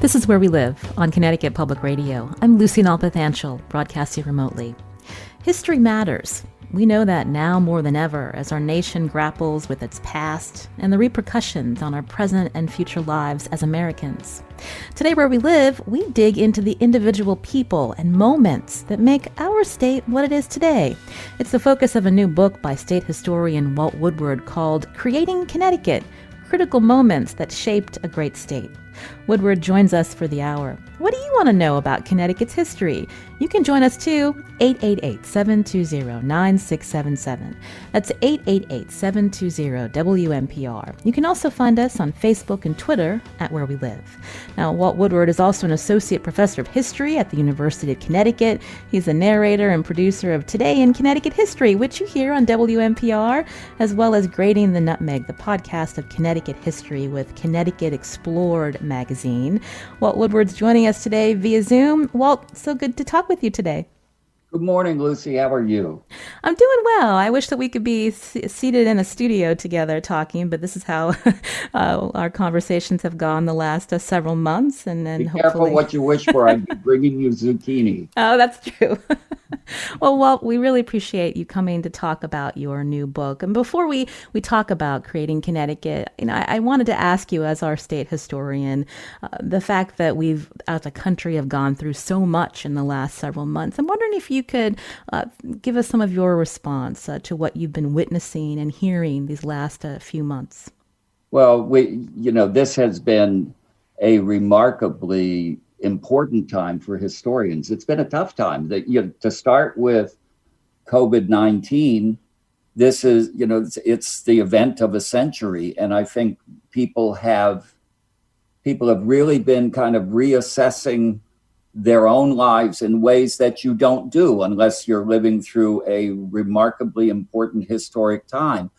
This is Where We Live on Connecticut Public Radio. I'm Lucy Nalpathanchel, broadcasting remotely. History matters. We know that now more than ever as our nation grapples with its past and the repercussions on our present and future lives as Americans. Today, Where We Live, we dig into the individual people and moments that make our state what it is today. It's the focus of a new book by state historian Walt Woodward called Creating Connecticut: Critical Moments That Shaped a Great State. Woodward joins us for the hour. What do you want to know about Connecticut's history? You can join us too, 888-720-9677. That's 888-720-WMPR. You can also find us on Facebook and Twitter at Where We Live. Now, Walt Woodward is also an associate professor of history at the University of Connecticut. He's a narrator and producer of Today in Connecticut History, which you hear on WMPR, as well as Creating the Nutmeg, the podcast of Connecticut history with Connecticut Explored magazine. Walt Woodward's joining us today via Zoom. Walt, so good to talk with you today. Good morning, Lucy. How are you? I'm doing well. I wish that we could be seated in a studio together talking, but this is how our conversations have gone the last several months. And then Be careful what you wish for. I'd be bringing you zucchini. Oh, that's true. Well, Walt, we really appreciate you coming to talk about your new book. And before we talk about Creating Connecticut, I wanted to ask you, as our state historian, the fact that we've, as a country, have gone through so much in the last several months. I'm wondering if you could give us some of your response to what you've been witnessing and hearing these last few months. Well, this has been a remarkably important time for historians. It's been a tough time. To start with COVID-19, this is, it's the event of a century, and I think people have really been kind of reassessing their own lives in ways that you don't do unless you're living through a remarkably important historic time.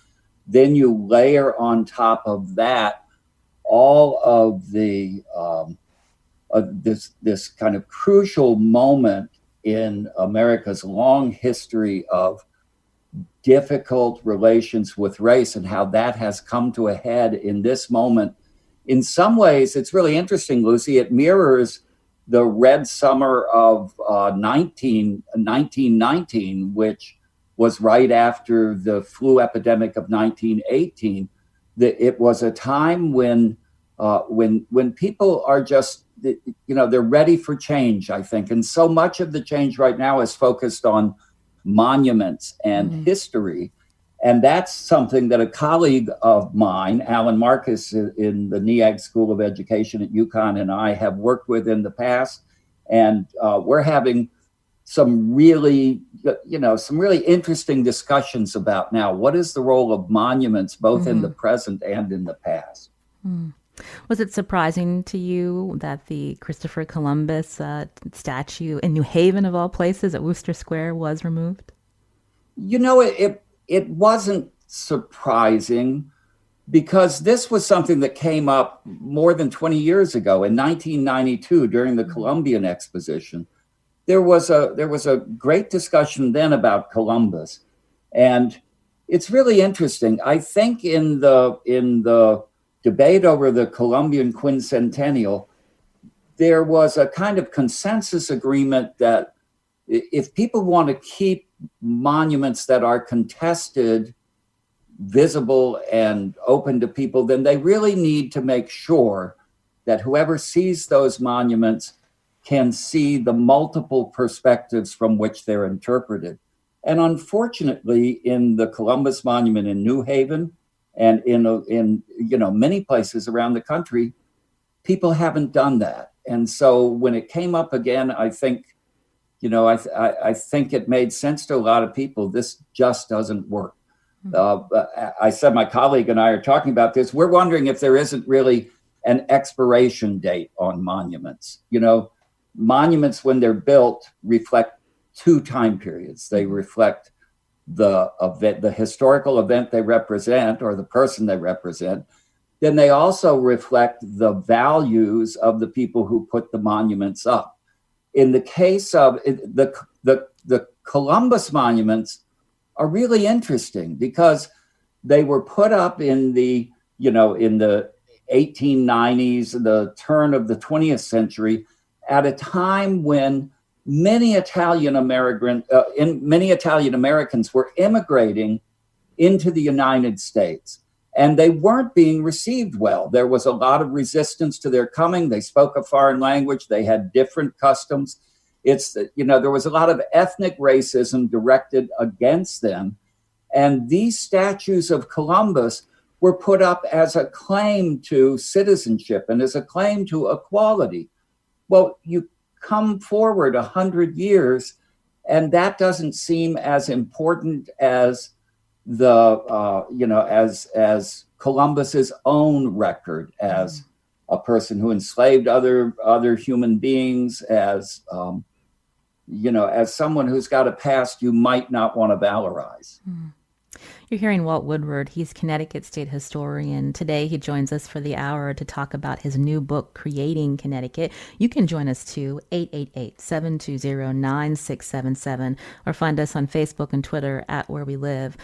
Then you layer on top of that all of the this kind of crucial moment in America's long history of difficult relations with race and how that has come to a head in this moment. In some ways, it's really interesting, Lucy. It mirrors the Red Summer of 1919, which was right after the flu epidemic of 1918. It was a time when people are just, they're ready for change, I think. And so much of the change right now is focused on monuments and history. And that's something that a colleague of mine, Alan Marcus, in the NEAG School of Education at UConn, and I have worked with in the past. And we're having some really interesting discussions about now, what is the role of monuments, both in the present and in the past? Was it surprising to you that the Christopher Columbus statue in New Haven, of all places, at Wooster Square was removed? It wasn't surprising because this was something that came up more than 20 years ago. In 1992, during the Columbian Exposition, there was a great discussion then about Columbus. And it's really interesting. I think in the debate over the Columbian quincentennial, there was a kind of consensus agreement that if people want to keep monuments that are contested, visible, and open to people, then they really need to make sure that whoever sees those monuments can see the multiple perspectives from which they're interpreted. And unfortunately, in the Columbus Monument in New Haven and in many places around the country, people haven't done that. And so when it came up again, I think I think it made sense to a lot of people. This just doesn't work. I said my colleague and I are talking about this. We're wondering if there isn't really an expiration date on monuments. Monuments, when they're built, reflect two time periods. They reflect the event, the historical event they represent, or the person they represent. Then they also reflect the values of the people who put the monuments up. In the case of the Columbus monuments are really interesting because they were put up in the 1890s, the turn of the 20th century, at a time when many Italian Americans were immigrating into the United States, and they weren't being received well. There was a lot of resistance to their coming. They spoke a foreign language. They had different customs. There was a lot of ethnic racism directed against them. And these statues of Columbus were put up as a claim to citizenship and as a claim to equality. Well, you come forward 100 years, and that doesn't seem as important as as Columbus's own record as a person who enslaved other human beings, as someone who's got a past you might not want to valorize. You're hearing Walt Woodward. He's Connecticut State Historian. Today, he joins us for the hour to talk about his new book, Creating Connecticut. You can join us too, 888-720-9677, or find us on Facebook and Twitter at Where We Live.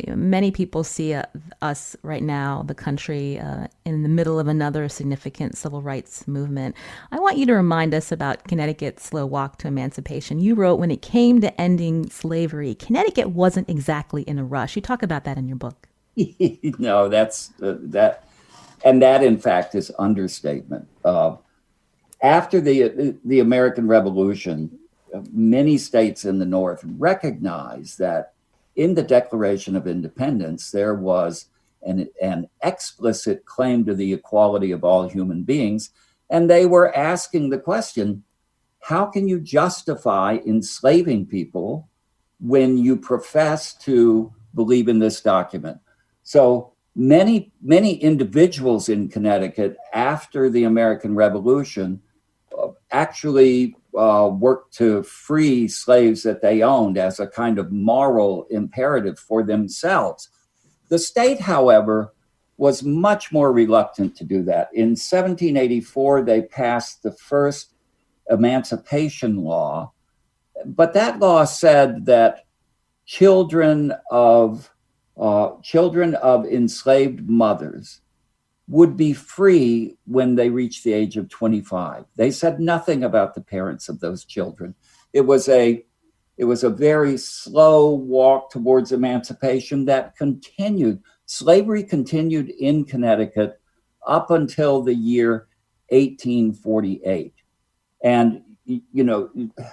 Many people see us right now, the country, in the middle of another significant civil rights movement. I want you to remind us about Connecticut's slow walk to emancipation. You wrote, when it came to ending slavery, Connecticut wasn't exactly in a rush. You talk about that in your book. No, that's that. And that, in fact, is understatement. After the American Revolution, many states in the North recognized that in the Declaration of Independence, there was an explicit claim to the equality of all human beings. And they were asking the question, how can you justify enslaving people when you profess to believe in this document? So many individuals in Connecticut after the American Revolution actually worked to free slaves that they owned as a kind of moral imperative for themselves. The state, however, was much more reluctant to do that. In 1784, they passed the first emancipation law, but that law said that children of enslaved mothers would be free when they reached the age of 25. They said nothing about the parents of those children. It was a very slow walk towards emancipation that continued. Slavery continued in Connecticut up until the year 1848. And,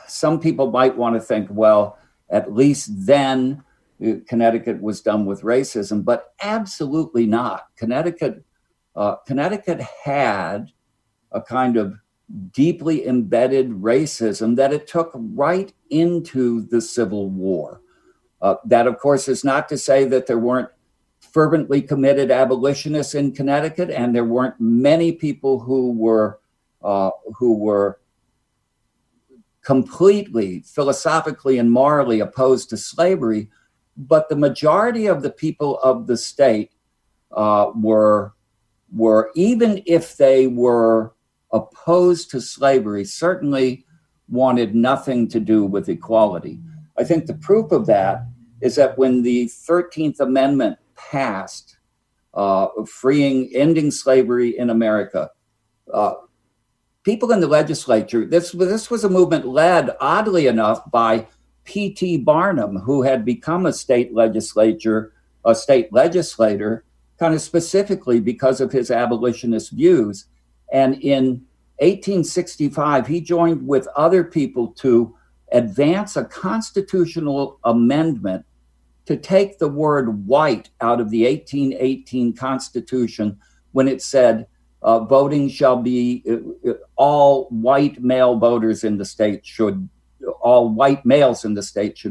some people might want to think, well, at least then Connecticut was done with racism, but absolutely not. Connecticut had a kind of deeply embedded racism that it took right into the Civil War. That, of course, is not to say that there weren't fervently committed abolitionists in Connecticut, and there weren't many people who were completely philosophically and morally opposed to slavery, but the majority of the people of the state were, even if they were opposed to slavery, certainly wanted nothing to do with equality. I think the proof of that is that when the 13th Amendment passed, ending slavery in America, people in the legislature, this was a movement led, oddly enough, by P.T. Barnum, who had become a state legislator, kind of specifically because of his abolitionist views. And in 1865, he joined with other people to advance a constitutional amendment to take the word white out of the 1818 Constitution when it said voting shall be all white males in the state should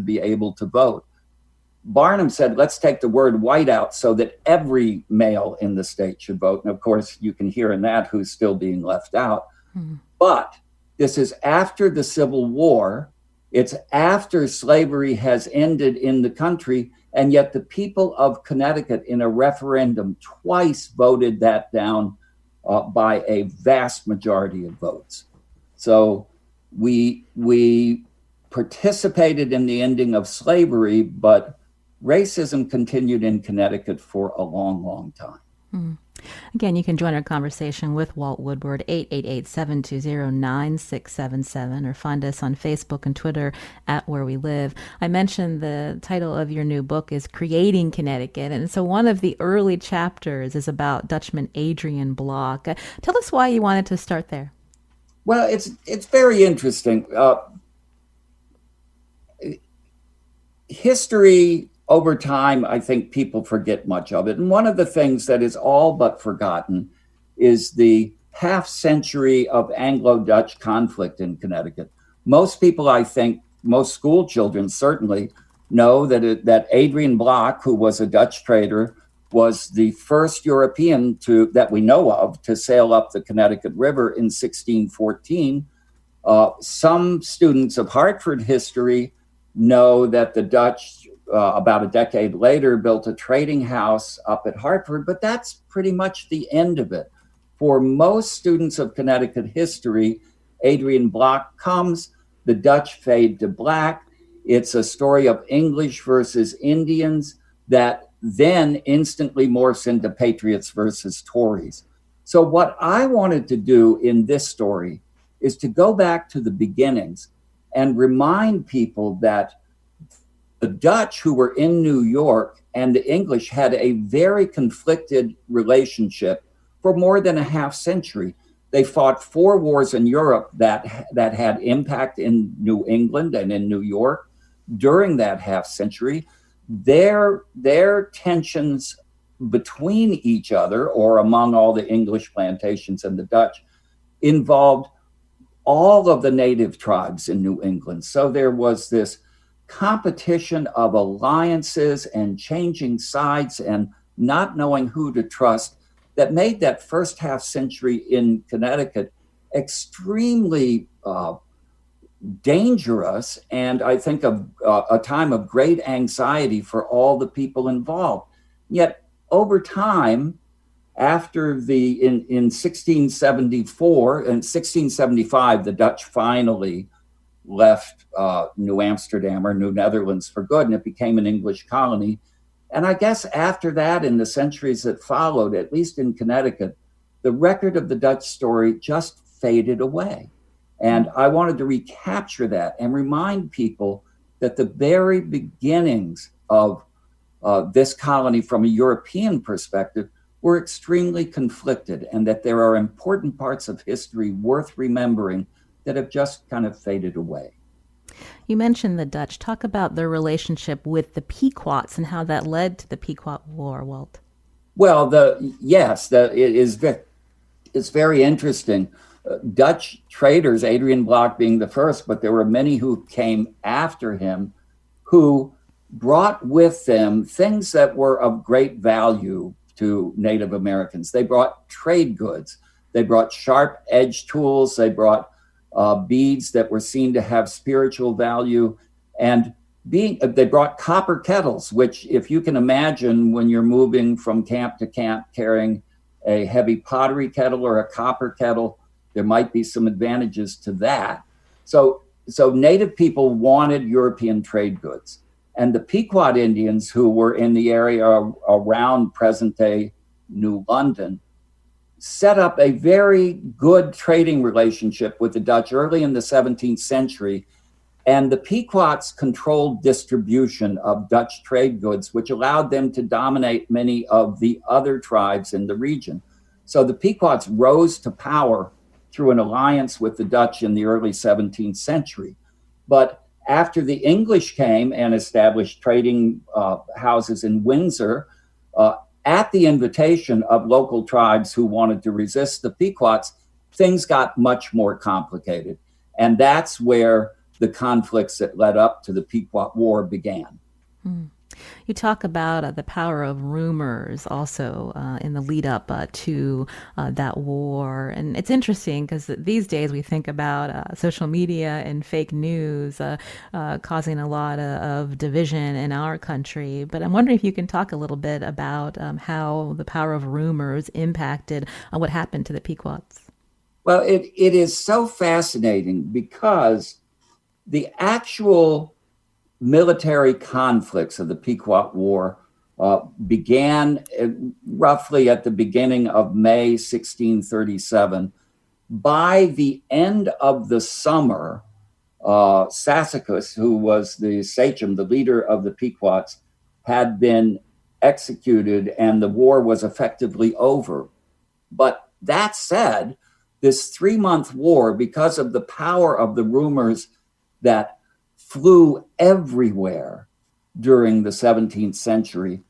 be able to vote. Barnum said, let's take the word white out so that every male in the state should vote. And of course, you can hear in that who's still being left out. But this is after the Civil War. It's after slavery has ended in the country. And yet the people of Connecticut in a referendum twice voted that down by a vast majority of votes. So we participated in the ending of slavery, but racism continued in Connecticut for a long, long time. Again, you can join our conversation with Walt Woodward, 888-720-9677, or find us on Facebook and Twitter at Where We Live. I mentioned the title of your new book is Creating Connecticut, and so one of the early chapters is about Dutchman Adrian Block. Tell us why you wanted to start there. Well, it's very interesting. History over time, I think people forget much of it. And one of the things that is all but forgotten is the half century of Anglo-Dutch conflict in Connecticut. Most people, I think, most school children certainly know that Adrian Block, who was a Dutch trader, was the first European that we know of to sail up the Connecticut River in 1614. Some students of Hartford history know that the Dutch, about a decade later, built a trading house up at Hartford, but that's pretty much the end of it. For most students of Connecticut history, Adrian Block comes, the Dutch fade to black. It's a story of English versus Indians that then instantly morphs into patriots versus Tories. So what I wanted to do in this story is to go back to the beginnings and remind people that the Dutch, who were in New York, and the English had a very conflicted relationship for more than a half century. They fought 4 wars in Europe that had impact in New England and in New York during that half century. Their tensions between each other, or among all the English plantations and the Dutch, involved all of the native tribes in New England. So there was this competition of alliances and changing sides and not knowing who to trust that made that first half century in Connecticut extremely dangerous, and I think a time of great anxiety for all the people involved. Yet over time, after in 1674 and 1675, the Dutch finally left New Amsterdam or New Netherlands for good, and it became an English colony. And I guess after that, in the centuries that followed, at least in Connecticut, the record of the Dutch story just faded away. And I wanted to recapture that and remind people that the very beginnings of this colony from a European perspective were extremely conflicted, and that there are important parts of history worth remembering that have just kind of faded away. You mentioned the Dutch. Talk about their relationship with the Pequots and how that led to the Pequot War, Walt. Well, it's very interesting. Dutch traders, Adrian Block being the first, but there were many who came after him who brought with them things that were of great value to Native Americans. They brought trade goods. They brought sharp edge tools. They brought beads that were seen to have spiritual value. And they brought copper kettles, which, if you can imagine, when you're moving from camp to camp carrying a heavy pottery kettle or a copper kettle, there might be some advantages to that. So Native people wanted European trade goods. And the Pequot Indians, who were in the area around present-day New London, set up a very good trading relationship with the Dutch early in the 17th century. And the Pequots controlled distribution of Dutch trade goods, which allowed them to dominate many of the other tribes in the region. So the Pequots rose to power through an alliance with the Dutch in the early 17th century. But after the English came and established trading houses in Windsor, at the invitation of local tribes who wanted to resist the Pequots, things got much more complicated. And that's where the conflicts that led up to the Pequot War began. You talk about the power of rumors also in the lead up to that war. And it's interesting because these days we think about social media and fake news causing a lot of division in our country. But I'm wondering if you can talk a little bit about how the power of rumors impacted what happened to the Pequots. Well, it is so fascinating because the actual military conflicts of the Pequot War began roughly at the beginning of May 1637. By the end of the summer, Sassacus, who was the sachem, the leader of the Pequots, had been executed and the war was effectively over. But that said, this 3-month war, because of the power of the rumors that flew everywhere during the 17th century,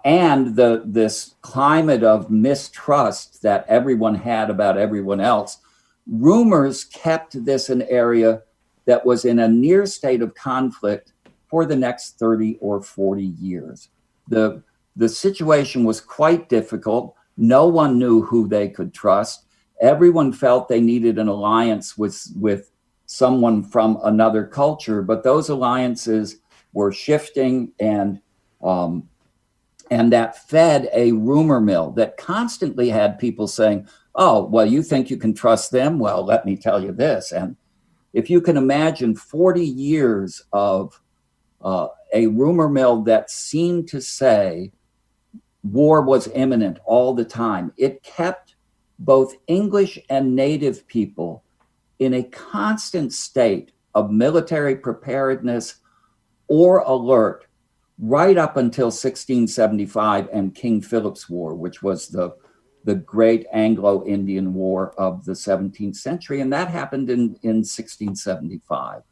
and this climate of mistrust that everyone had about everyone else, rumors kept this an area that was in a near state of conflict for the next 30 or 40 years. The situation was quite difficult. No one knew who they could trust. Everyone felt they needed an alliance with someone from another culture, but those alliances were shifting, and that fed a rumor mill that constantly had people saying, oh, well, you think you can trust them? Well, let me tell you this. And if you can imagine 40 years of a rumor mill that seemed to say war was imminent all the time, it kept both English and native people in a constant state of military preparedness or alert right up until 1675 and King Philip's War, which was the great Anglo-Indian War of the 17th century. And that happened in 1675.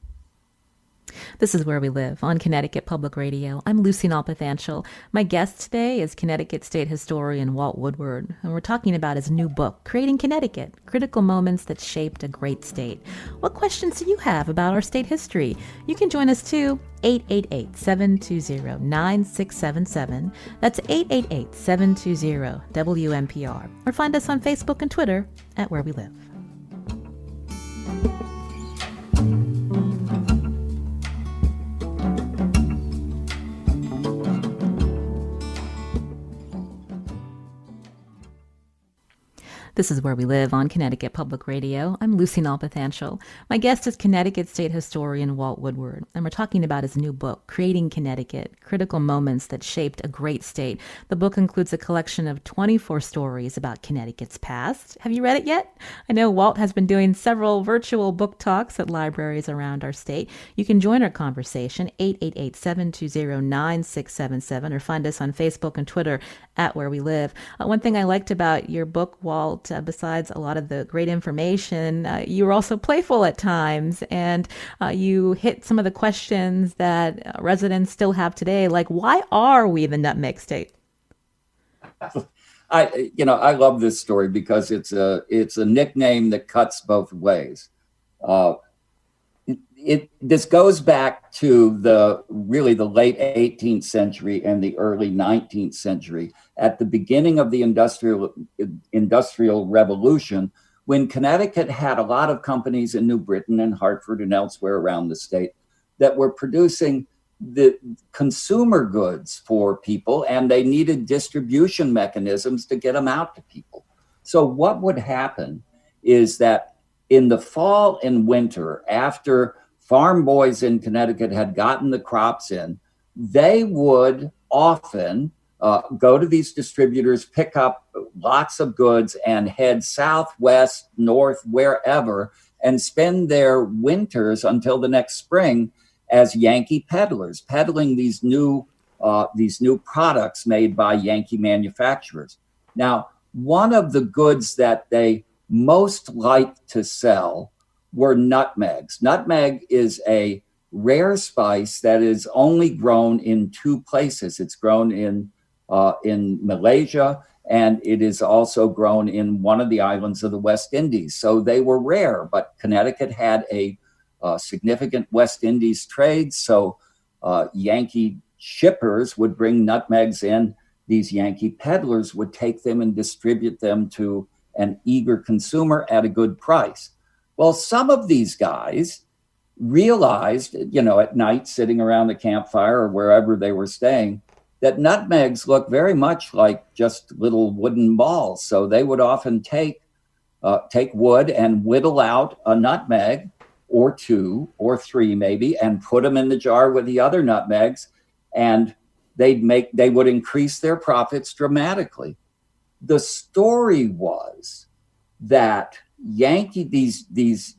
This is Where We Live on Connecticut Public Radio. I'm Lucy Nalpathanchel. My guest today is Connecticut State Historian Walt Woodward, and we're talking about his new book, Creating Connecticut, Critical Moments That Shaped a Great State. What questions do you have about our state history? You can join us too, 888-720-9677. That's 888-720-WMPR. Or find us on Facebook and Twitter at Where We Live. This is Where We Live on Connecticut Public Radio. I'm Lucy Nalpathanchel. My guest is Connecticut State Historian Walt Woodward, and we're talking about his new book, Creating Connecticut, Critical Moments That Shaped a Great State. The book includes a collection of 24 stories about Connecticut's past. Have you read it yet? I know Walt has been doing several virtual book talks at libraries around our state. You can join our conversation, 888-720-9677, or find us on Facebook and Twitter at Where We Live. One thing I liked about your book, Walt, besides a lot of the great information, you were also playful at times, and you hit some of the questions that residents still have today, like, why are we the Nutmeg State? I love this story because it's a nickname that cuts both ways. This goes back to the late 18th century and the early 19th century, at the beginning of the industrial revolution, when Connecticut had a lot of companies in New Britain and Hartford and elsewhere around the state that were producing the consumer goods for people, and they needed distribution mechanisms to get them out to people. So what would happen is that in the fall and winter, after farm boys in Connecticut had gotten the crops in, they would often go to these distributors, pick up lots of goods, and head southwest, north, wherever, and spend their winters until the next spring as Yankee peddlers, peddling these new products made by Yankee manufacturers. Now, one of the goods that they most liked to sell were nutmegs. Nutmeg is a rare spice that is only grown in two places. It's grown in Malaysia, and it is also grown in one of the islands of the West Indies. So they were rare, but Connecticut had a significant West Indies trade. So Yankee shippers would bring nutmegs in. These Yankee peddlers would take them and distribute them to an eager consumer at a good price. Well, some of these guys realized, at night sitting around the campfire or wherever they were staying, that nutmegs look very much like just little wooden balls. So they would often take wood and whittle out a nutmeg or two or three maybe, and put them in the jar with the other nutmegs. And they would increase their profits dramatically. The story was that these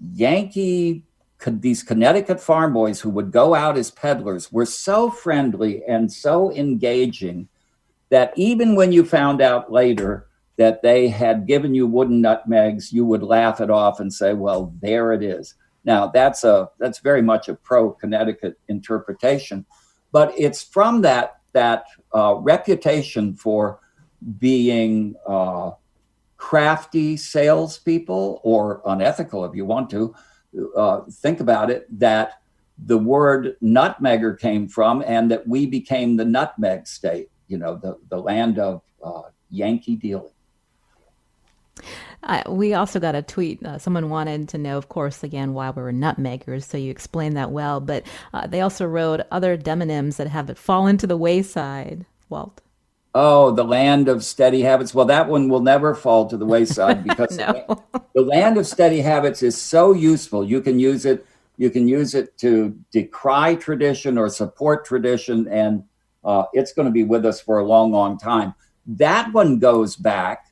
Connecticut farm boys who would go out as peddlers were so friendly and so engaging that even when you found out later that they had given you wooden nutmegs, you would laugh it off and say, well, there it is. Now, that's very much a pro-Connecticut interpretation, but it's from that reputation for being crafty salespeople, or unethical if you want to think about it, that the word nutmegger came from, and that we became the Nutmeg State, the land of Yankee dealing. We also got a tweet. Someone wanted to know, of course, again, why we were nutmeggers, so you explained that well. But they also wrote other demonyms that have fallen to the wayside, Walt. Oh, the land of steady habits. Well, that one will never fall to the wayside because No. The land of steady habits is so useful. You can use it to decry tradition or support tradition, and it's going to be with us for a long, long time. That one goes back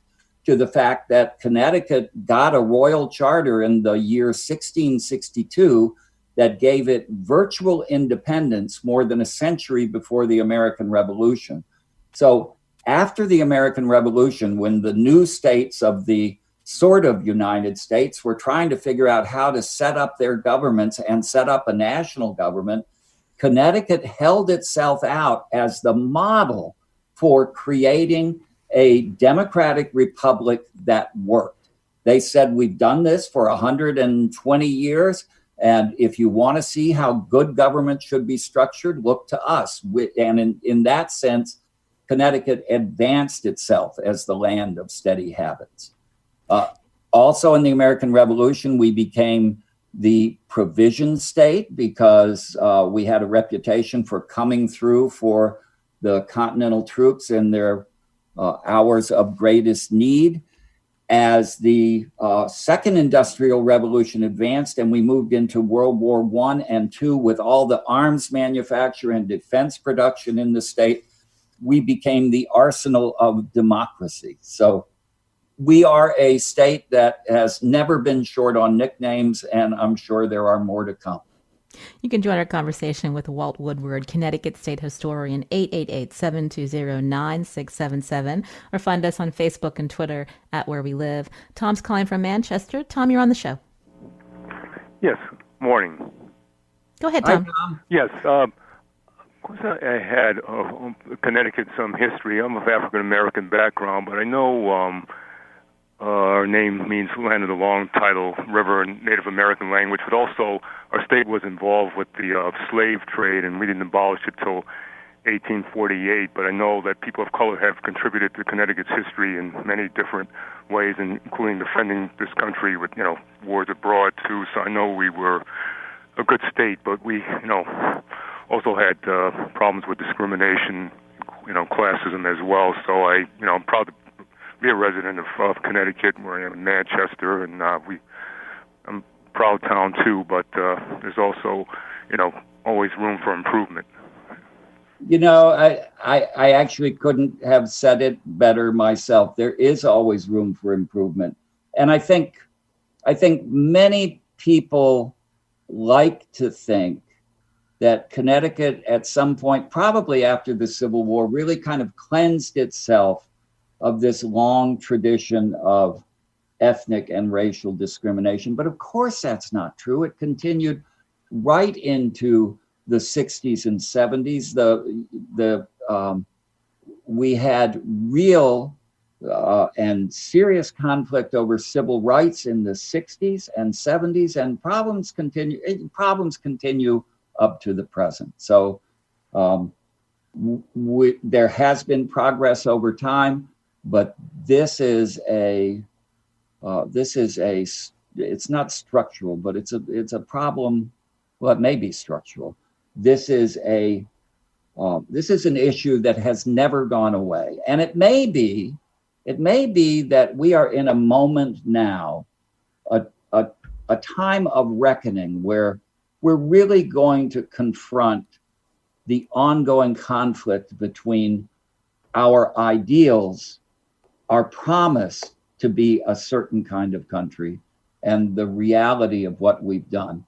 to the fact that Connecticut got a royal charter in the year 1662 that gave it virtual independence more than a century before the American Revolution. So after the American Revolution, when the new states of the sort of United States were trying to figure out how to set up their governments and set up a national government, Connecticut held itself out as the model for creating a democratic republic that worked. They said, we've done this for 120 years, and if you want to see how good government should be structured, look to us. And in that sense, Connecticut advanced itself as the land of steady habits. Also in the American Revolution, we became the provision state because we had a reputation for coming through for the Continental troops in their hours of greatest need. As the Second Industrial Revolution advanced and we moved into World War I and II with all the arms manufacture and defense production in the state, we became the arsenal of democracy. So we are a state that has never been short on nicknames, and I'm sure there are more to come. You can join our conversation with Walt Woodward, Connecticut State Historian, 888-720-9677, or find us on Facebook and Twitter at Where We Live. Tom's calling from Manchester. Tom, you're on the show. Yes, morning. Go ahead, Tom. Hi, Tom. Yes, I had Connecticut some history. I'm of African-American background, but I know our name means land of the long tidal river in Native American language, but also our state was involved with the slave trade, and we didn't abolish it till 1848. But I know that people of color have contributed to Connecticut's history in many different ways, including defending this country with, wars abroad too. So I know we were a good state, but we, also had problems with discrimination, classism as well. So I'm proud to be a resident of Connecticut, where I am in Manchester, and I'm a proud town too, but there's also, always room for improvement. I actually couldn't have said it better myself. There is always room for improvement. And I think many people like to think that Connecticut at some point, probably after the Civil War, really kind of cleansed itself of this long tradition of ethnic and racial discrimination. But of course, that's not true. It continued right into the 60s and 70s. We had real and serious conflict over civil rights in the 60s and 70s, and problems continue up to the present. So there has been progress over time. But it's not structural, but it's a problem. Well, it may be structural. This is an issue that has never gone away. And it may be that we are in a moment now, a time of reckoning where we're really going to confront the ongoing conflict between our ideals, our promise to be a certain kind of country, and the reality of what we've done.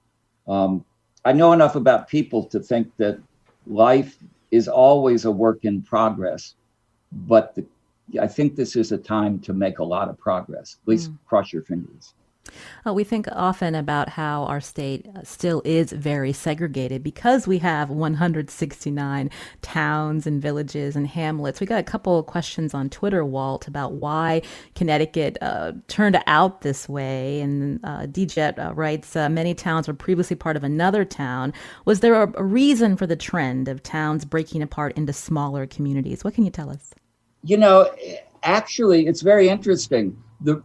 I know enough about people to think that life is always a work in progress, but I think this is a time to make a lot of progress. At least cross your fingers. We think often about how our state still is very segregated because we have 169 towns and villages and hamlets. We got a couple of questions on Twitter, Walt, about why Connecticut turned out this way. And DJet writes, many towns were previously part of another town. Was there a reason for the trend of towns breaking apart into smaller communities? What can you tell us? You know, actually, it's very interesting.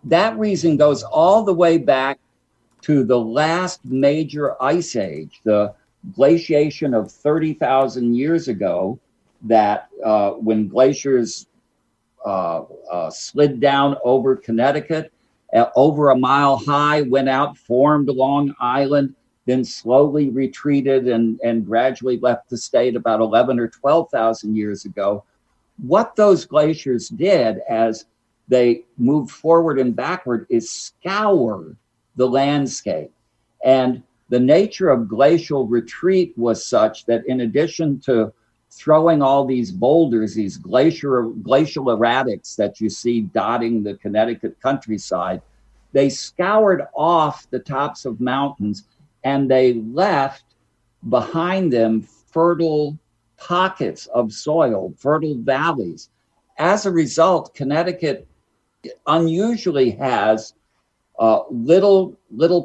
That reason goes all the way back to the last major ice age, the glaciation of 30,000 years ago, that when glaciers slid down over Connecticut, over a mile high, went out, formed Long Island, then slowly retreated and gradually left the state about 11 or 12,000 years ago. What those glaciers did as they moved forward and backward is scour the landscape. And the nature of glacial retreat was such that in addition to throwing all these boulders, these glacial erratics that you see dotting the Connecticut countryside, they scoured off the tops of mountains and they left behind them fertile pockets of soil, fertile valleys. As a result, Connecticut unusually has little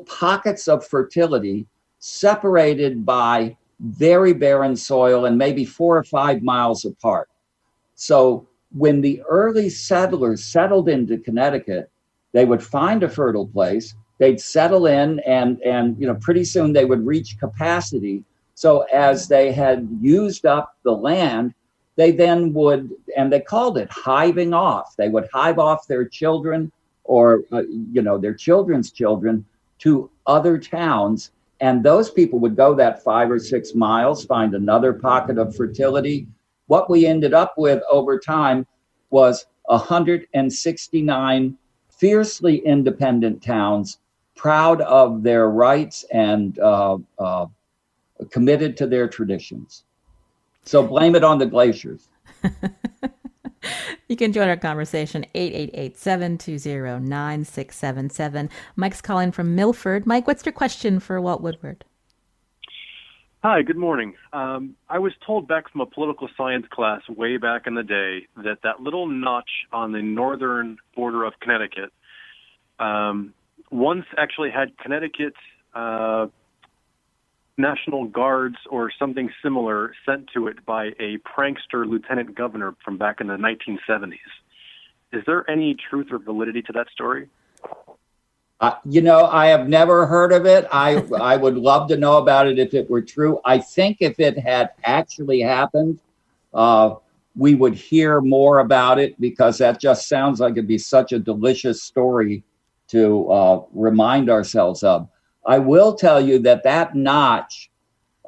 pockets of fertility separated by very barren soil and maybe 4 or 5 miles apart. So when the early settlers settled into Connecticut, they would find a fertile place, they'd settle in, and pretty soon they would reach capacity. So as they had used up the land, they then would, and they called it hiving off. They would hive off their children or, their children's children to other towns. And those people would go that 5 or 6 miles, find another pocket of fertility. What we ended up with over time was 169 fiercely independent towns, proud of their rights and committed to their traditions. So blame it on the glaciers. You can join our conversation, 888-720-9677. Mike's calling from Milford. Mike, what's your question for Walt Woodward? Hi, good morning. I was told back from a political science class way back in the day that little notch on the northern border of Connecticut once actually had Connecticut National Guards or something similar sent to it by a prankster lieutenant governor from back in the 1970s. Is there any truth or validity to that story? I have never heard of it. I would love to know about it if it were true. I think if it had actually happened, we would hear more about it because that just sounds like it'd be such a delicious story to remind ourselves of. I will tell you that notch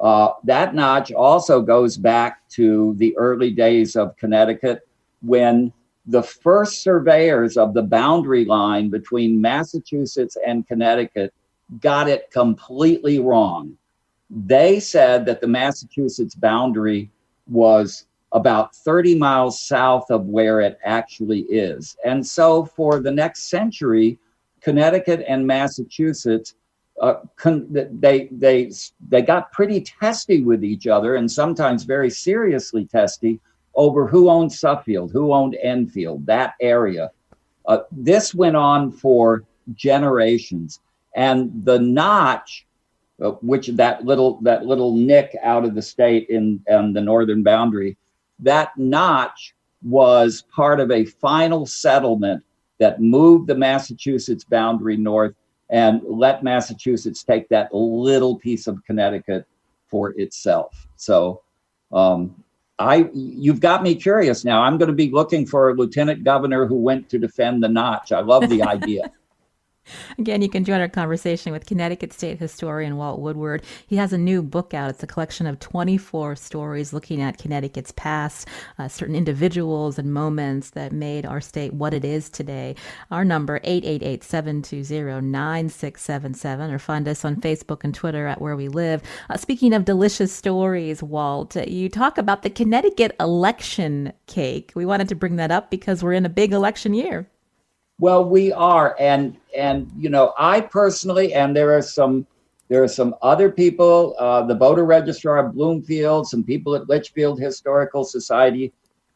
also goes back to the early days of Connecticut when the first surveyors of the boundary line between Massachusetts and Connecticut got it completely wrong. They said that the Massachusetts boundary was about 30 miles south of where it actually is. And so for the next century, Connecticut and Massachusetts they got pretty testy with each other, and sometimes very seriously testy, over who owned Suffield, who owned Enfield, that area. This went on for generations, and the notch, which that little nick out of the state on the northern boundary, that notch was part of a final settlement that moved the Massachusetts boundary north and let Massachusetts take that little piece of Connecticut for itself. So you've got me curious now. I'm going to be looking for a lieutenant governor who went to defend the notch. I love the idea. Again, you can join our conversation with Connecticut State Historian Walt Woodward. He has a new book out. It's a collection of 24 stories looking at Connecticut's past, certain individuals and moments that made our state what it is today. Our number, 888-720-9677, or find us on Facebook and Twitter at Where We Live. Speaking of delicious stories, Walt, you talk about the Connecticut Election Cake. We wanted to bring that up because we're in a big election year. Well, we are, and I personally, and there are some other people, the voter registrar of Bloomfield, some people at Litchfield Historical Society.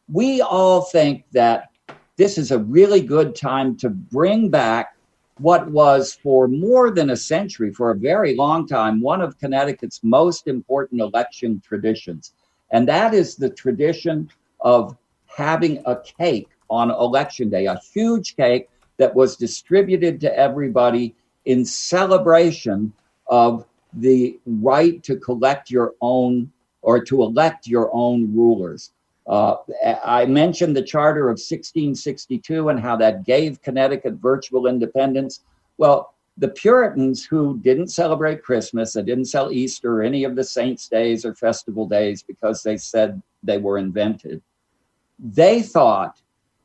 We all think that this is a really good time to bring back what was for more than a century, for a very long time, one of Connecticut's most important election traditions, and that is the tradition of having a cake on Election Day, a huge cake that was distributed to everybody in celebration of the right to collect your own or to elect your own rulers. I mentioned the Charter of 1662 and how that gave Connecticut virtual independence. Well, the Puritans, who didn't celebrate Christmas, they didn't celebrate Easter or any of the saints' days or festival days because they said they were invented, they thought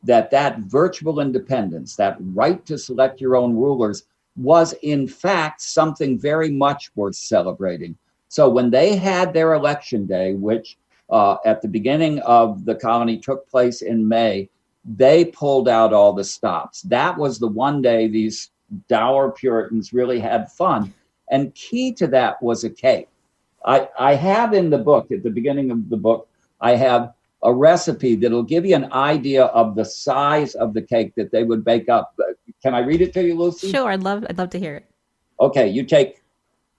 that virtual independence, that right to select your own rulers, was in fact something very much worth celebrating. So when they had their election day, which at the beginning of the colony took place in May, they pulled out all the stops. That was the one day these dour Puritans really had fun. And key to that was a cake. I have in the book, at the beginning of the book, I have a recipe that'll give you an idea of the size of the cake that they would bake up. Can I read it to you, Lucy? Sure, I'd love to hear it. Okay, you take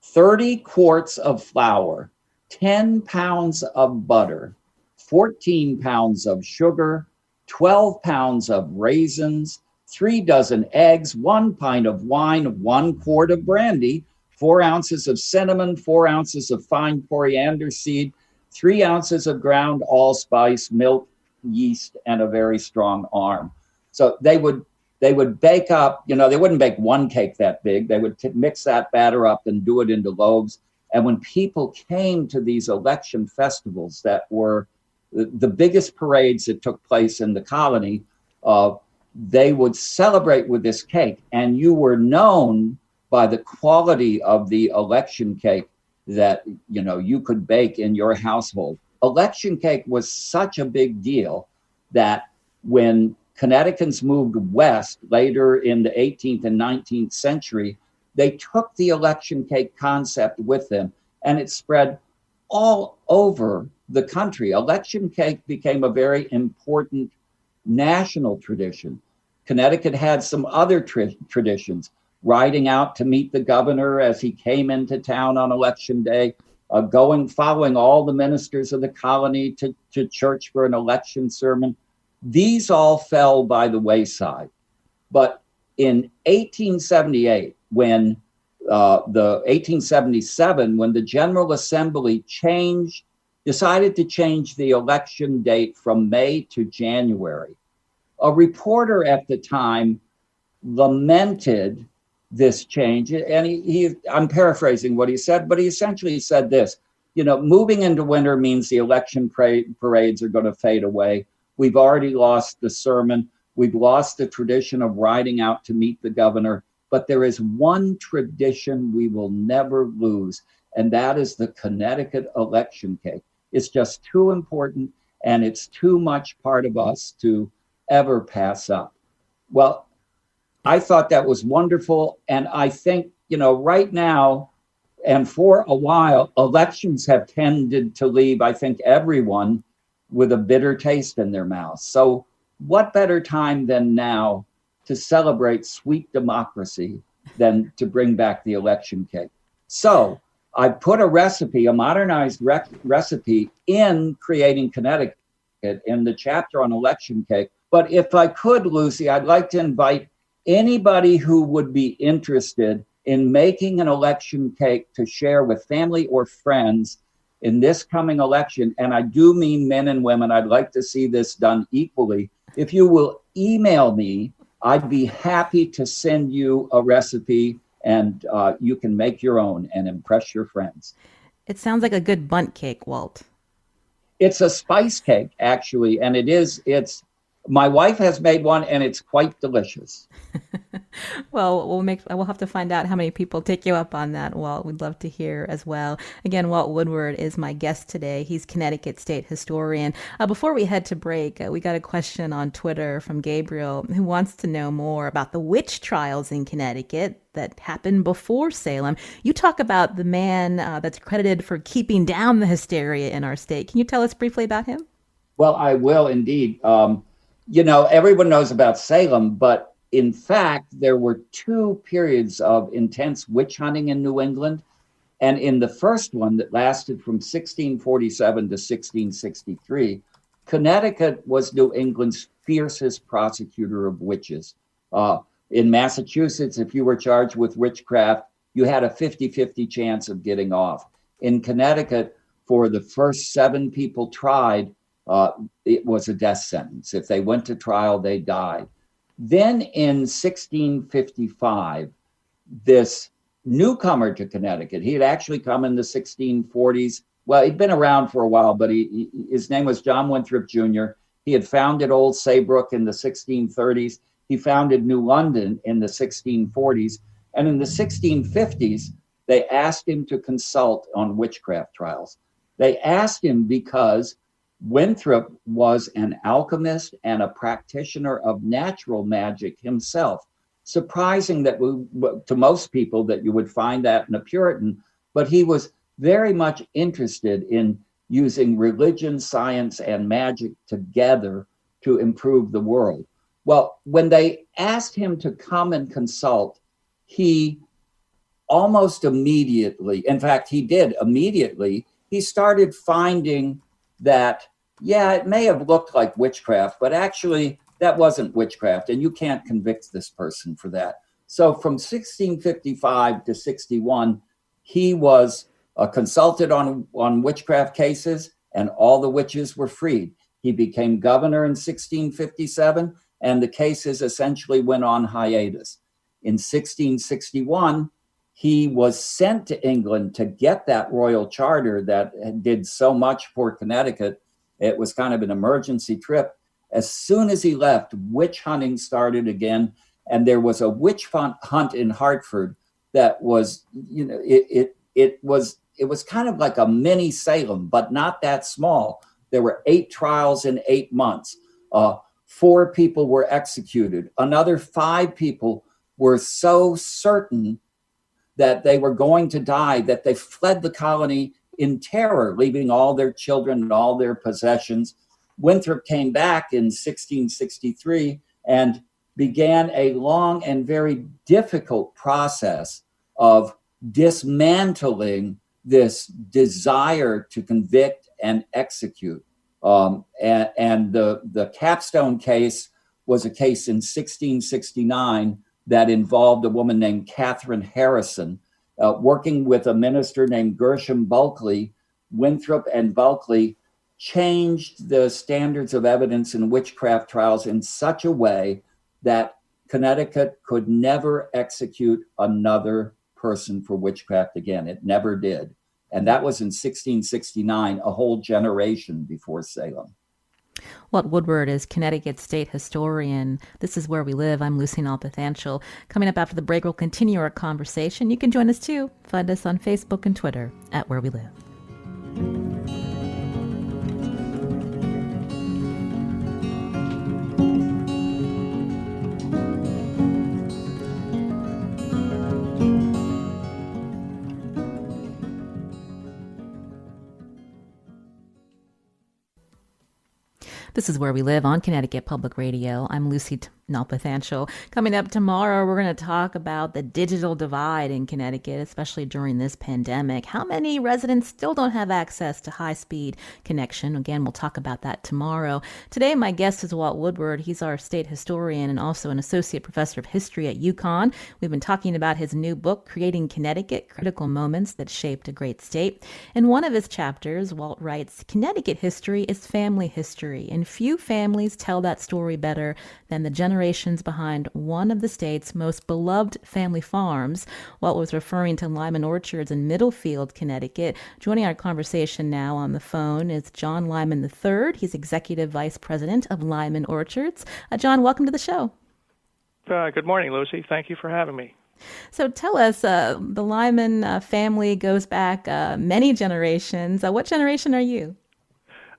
30 quarts of flour, 10 pounds of butter, 14 pounds of sugar, 12 pounds of raisins, 3 dozen eggs, 1 pint of wine, 1 quart of brandy, 4 ounces of cinnamon, 4 ounces of fine coriander seed, 3 ounces of ground allspice, milk, yeast, and a very strong arm. So they would bake up, they wouldn't bake one cake that big. They would mix that batter up and do it into loaves. And when people came to these election festivals that were the biggest parades that took place in the colony, they would celebrate with this cake. And you were known by the quality of the election cake that you could bake in your household. Election cake was such a big deal that when Connecticutans moved west later in the 18th and 19th century, they took the election cake concept with them, and it spread all over the country. Election cake became a very important national tradition. Connecticut had some other traditions, riding out to meet the governor as he came into town on election day, following all the ministers of the colony to church for an election sermon. These all fell by the wayside. But in 1878, when 1877, when the General Assembly decided to change the election date from May to January, a reporter at the time lamented this change. And I'm paraphrasing what he said, but he essentially said this, moving into winter means the election parades are going to fade away. We've already lost the sermon. We've lost the tradition of riding out to meet the governor. But there is one tradition we will never lose, and that is the Connecticut election cake. It's just too important, and it's too much part of us to ever pass up. Well, I thought that was wonderful. And I think, right now and for a while, elections have tended to leave, I think, everyone with a bitter taste in their mouth. So what better time than now to celebrate sweet democracy than to bring back the election cake? So I put a modernized recipe in Creating Connecticut in the chapter on election cake. But if I could, Lucy, I'd like to invite anybody who would be interested in making an election cake to share with family or friends in this coming election, and I do mean men and women, I'd like to see this done equally. If you will email me, I'd be happy to send you a recipe, and you can make your own and impress your friends. It sounds like a good bundt cake, Walt. It's a spice cake, actually, and it's my wife has made one, and it's quite delicious. Well, we'll have to find out how many people take you up on that, Walt. We'd love to hear as well. Again, Walt Woodward is my guest today. He's Connecticut State Historian. Before we head to break, we got a question on Twitter from Gabriel, who wants to know more about the witch trials in Connecticut that happened before Salem. You talk about the man that's credited for keeping down the hysteria in our state. Can you tell us briefly about him? Well, I will indeed. Everyone knows about Salem, but in fact, there were two periods of intense witch hunting in New England. And in the first one that lasted from 1647 to 1663, Connecticut was New England's fiercest prosecutor of witches. In Massachusetts, if you were charged with witchcraft, you had a 50-50 chance of getting off. In Connecticut, for the first 7 people tried, it was a death sentence. If they went to trial, they died. Then in 1655, this newcomer to Connecticut, he had actually come in the 1640s. Well, he'd been around for a while, but his name was John Winthrop Jr. He had founded Old Saybrook in the 1630s. He founded New London in the 1640s. And in the 1650s, they asked him to consult on witchcraft trials. They asked him because Winthrop was an alchemist and a practitioner of natural magic himself. Surprising that to most people that you would find that in a Puritan, but he was very much interested in using religion, science, and magic together to improve the world. Well, when they asked him to come and consult, he almost immediately, in fact, he did immediately, he started finding that it may have looked like witchcraft, but actually that wasn't witchcraft, and you can't convict this person for that. So from 1655 to 61, he was consulted on witchcraft cases, and all the witches were freed. He became governor in 1657, and the cases essentially went on hiatus. In 1661, he was sent to England to get that royal charter that did so much for Connecticut. It was kind of an emergency trip. As soon as he left, witch hunting started again. And there was a witch hunt in Hartford that was, it was kind of like a mini Salem, but not that small. There were 8 trials in 8 months. 4 people were executed. Another 5 people were so certain that they were going to die that they fled the colony in terror, leaving all their children and all their possessions. Winthrop came back in 1663 and began a long and very difficult process of dismantling this desire to convict and execute. And the capstone case was a case in 1669 that involved a woman named Catherine Harrison. Working with a minister named Gershom Bulkley, Winthrop and Bulkley changed the standards of evidence in witchcraft trials in such a way that Connecticut could never execute another person for witchcraft again. It never did. And that was in 1669, a whole generation before Salem. Walt Woodward is Connecticut State Historian. This is Where We Live. I'm Lucy Nalpathanchel. Coming up after the break, we'll continue our conversation. You can join us too. Find us on Facebook and Twitter at Where We Live. This is Where We Live on Connecticut Public Radio. I'm Lucy Nalpathanchel. Coming up tomorrow, we're going to talk about the digital divide in Connecticut, especially during this pandemic. How many residents still don't have access to high-speed connection? Again, we'll talk about that tomorrow. Today, my guest is Walt Woodward. He's our state historian and also an associate professor of history at UConn. We've been talking about his new book, Creating Connecticut, Critical Moments That Shaped a Great State. In one of his chapters, Walt writes, Connecticut history is family history, and few families tell that story better than the generation generations behind one of the state's most beloved family farms. Walt was referring to Lyman Orchards in Middlefield, Connecticut. Joining our conversation now on the phone is John Lyman III. He's Executive Vice President of Lyman Orchards. John, welcome to the show. Good morning, Lucy. Thank you for having me. So tell us, the Lyman family goes back many generations. What generation are you?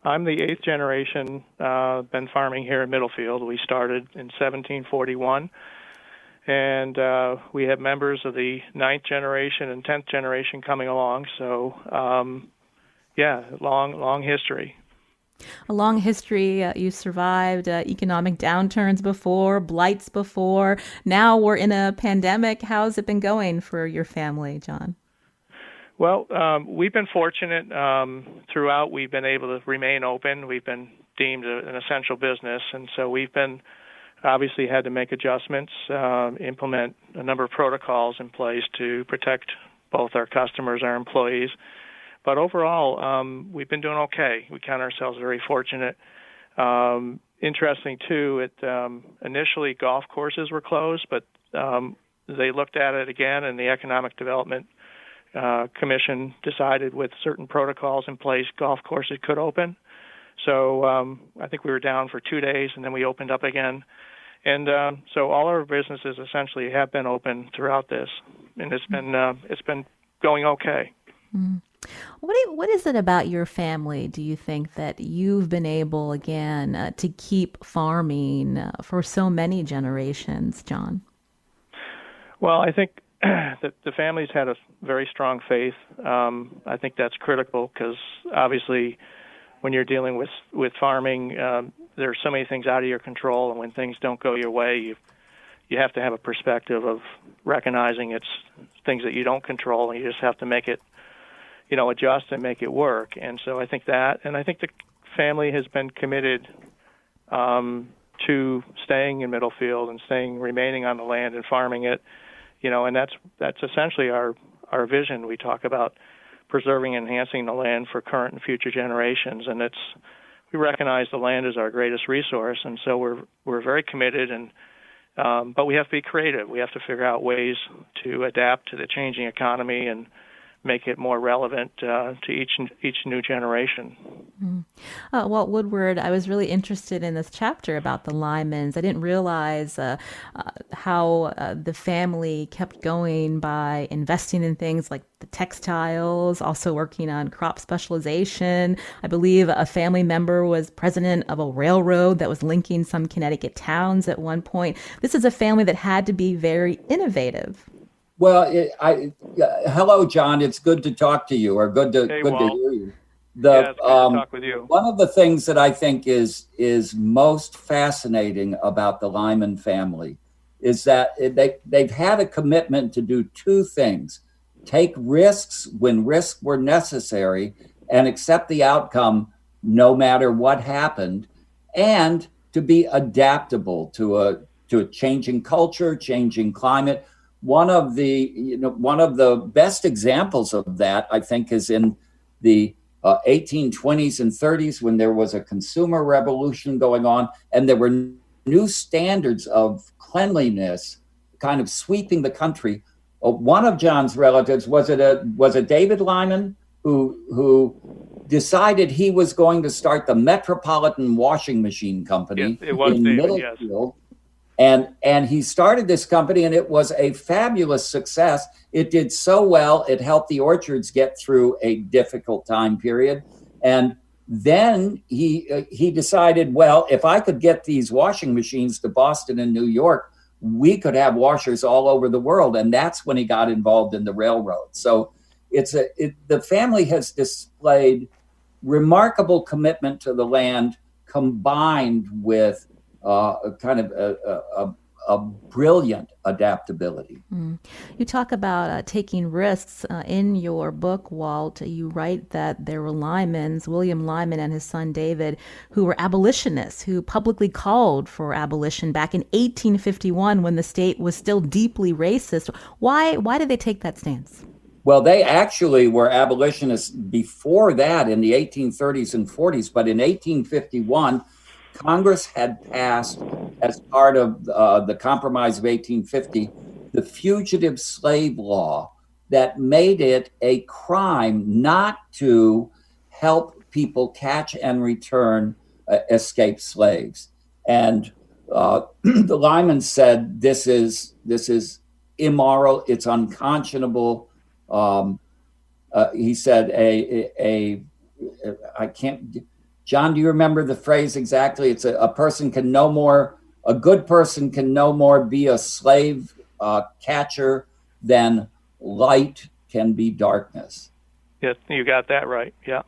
I'm the 8th generation, been farming here in Middlefield. We started in 1741, and we have members of the 9th generation and 10th generation coming along. So, long history. A long history. You survived economic downturns before, blights before. Now we're in a pandemic. How's it been going for your family, John? Well, we've been fortunate throughout. We've been able to remain open. We've been deemed an essential business, and so we've been obviously had to make adjustments, implement a number of protocols in place to protect both our customers, our employees. But overall, we've been doing okay. We count ourselves very fortunate. Interesting, too, initially golf courses were closed, but they looked at it again, and the Economic Development Commission decided with certain protocols in place, golf courses could open. So I think we were down for 2 days, and then we opened up again. And so all our businesses essentially have been open throughout this, and it's been going okay. Mm. What is it about your family, do you think, that you've been able, again, to keep farming for so many generations, John? Well, I think that the family's had a very strong faith. I think that's critical because, obviously, when you're dealing with farming, there are so many things out of your control, and when things don't go your way, you have to have a perspective of recognizing it's things that you don't control, and you just have to make it adjust and make it work. And so I think that, and I think the family has been committed to staying in Middlefield and remaining on the land and farming it, and that's essentially our vision. We talk about preserving and enhancing the land for current and future generations, and we recognize the land is our greatest resource, and so we're very committed, and but we have to be creative. We have to figure out ways to adapt to the changing economy and make it more relevant to each new generation. Walt Woodward, I was really interested in this chapter about the Lymans. I didn't realize how the family kept going by investing in things like the textiles, also working on crop specialization. I believe a family member was president of a railroad that was linking some Connecticut towns at one point. This is a family that had to be very innovative. Well, hello, John. It's good to talk to you, or good to hear you. It's good to talk with you. One of the things that I think is most fascinating about the Lyman family is that they've had a commitment to do two things: take risks when risks were necessary, and accept the outcome no matter what happened, and to be adaptable to a changing culture, changing climate. One of the best examples of that, I think, is in the 1820s and 30s, when there was a consumer revolution going on, and there were new standards of cleanliness kind of sweeping the country. One of John's relatives was it David Lyman who decided he was going to start the Metropolitan Washing Machine Company in Middlefield. Yes. And he started this company, and it was a fabulous success. It did so well, it helped the orchards get through a difficult time period. And then he decided, well, if I could get these washing machines to Boston and New York, we could have washers all over the world. And that's when he got involved in the railroad. So the family has displayed remarkable commitment to the land, combined with kind of a brilliant adaptability. You talk about taking risks in your book, Walt. You write that there were Lymans, William Lyman and his son David, who were abolitionists, who publicly called for abolition back in 1851 when the state was still deeply racist. Why did they take that stance? Well, they actually were abolitionists before that in the 1830s and 40s, but in 1851, Congress had passed, as part of the Compromise of 1850, the fugitive slave law that made it a crime not to help people catch and return escaped slaves. And the Lyman said, this is immoral, it's unconscionable. He said, I can't, John, do you remember the phrase exactly? It's a person can no more, a good person can no more be a slave catcher than light can be darkness. Yes, you got that right. Yeah.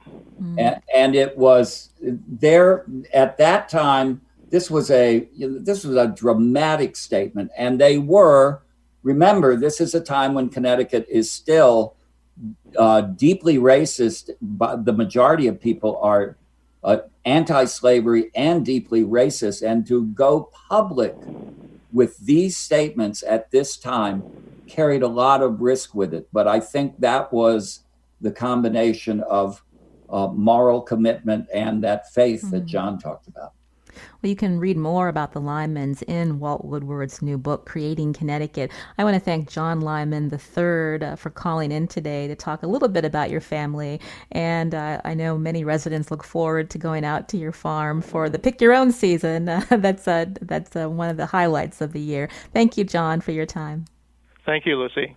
And it was there at that time. This was a dramatic statement, and they were. Remember, this is a time when Connecticut is still deeply racist. But the majority of people are anti-slavery and deeply racist, and to go public with these statements at this time carried a lot of risk with it. But I think that was the combination of moral commitment and that faith that John talked about. Well, you can read more about the Lymans in Walt Woodward's new book, Creating Connecticut. I want to thank John Lyman III for calling in today to talk a little bit about your family. And I know many residents look forward to going out to your farm for the Pick Your Own season. That's one of the highlights of the year. Thank you, John, for your time. Thank you, Lucy.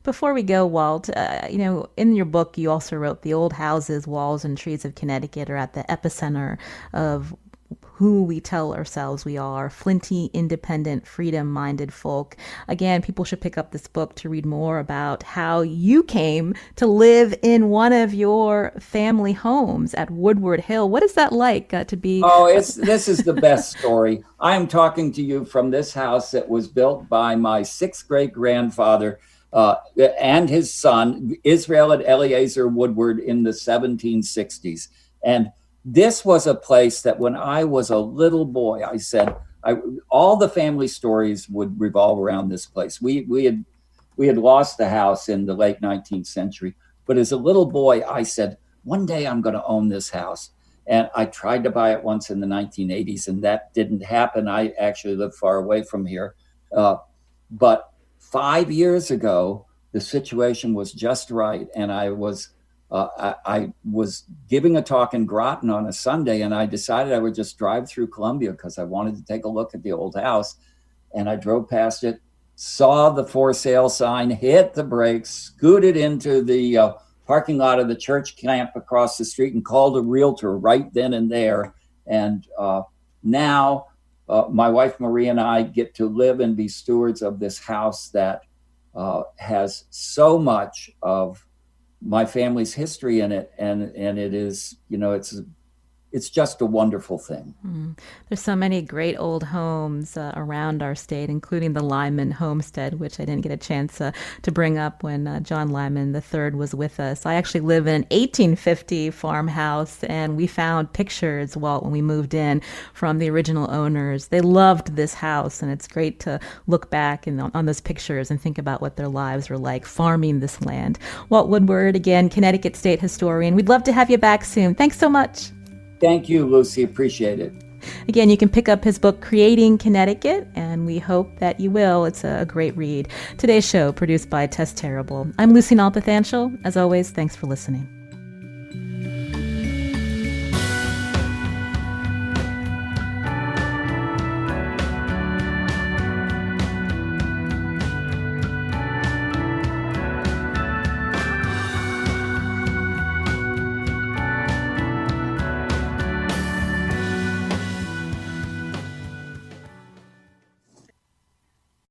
Before we go, Walt, in your book, you also wrote the old houses, walls, and trees of Connecticut are at the epicenter of who we tell ourselves we are, flinty, independent, freedom-minded folk. Again, people should pick up this book to read more about how you came to live in one of your family homes at Woodward Hill. What is that like to be? Oh, this is the best story. I am talking to you from this house that was built by my sixth great-grandfather, and his son, Israel and Eleazar Woodward, in the 1760s. And this was a place that when I was a little boy, I said, all the family stories would revolve around this place. We had lost the house in the late 19th century. But as a little boy, I said, one day I'm going to own this house. And I tried to buy it once in the 1980s, and that didn't happen. I actually live far away from here. But 5 years ago, the situation was just right, and I was giving a talk in Groton on a Sunday, and I decided I would just drive through Columbia because I wanted to take a look at the old house. And I drove past it, saw the for sale sign, hit the brakes, scooted into the parking lot of the church camp across the street, and called a realtor right then and there. And now my wife Marie and I get to live and be stewards of this house that has so much of my family's history in it, and it is, it's just a wonderful thing. There's so many great old homes around our state, including the Lyman homestead, which I didn't get a chance to bring up when John Lyman III was with us. I actually live in an 1850 farmhouse, and we found pictures, Walt, when we moved in from the original owners. They loved this house, and it's great to look back on those pictures and think about what their lives were like farming this land. Walt Woodward, again, Connecticut State Historian. We'd love to have you back soon. Thanks so much. Thank you, Lucy. Appreciate it. Again, you can pick up his book, Creating Connecticut, and we hope that you will. It's a great read. Today's show, produced by Tess Terrible. I'm Lucy Nalpathanchel. As always, thanks for listening.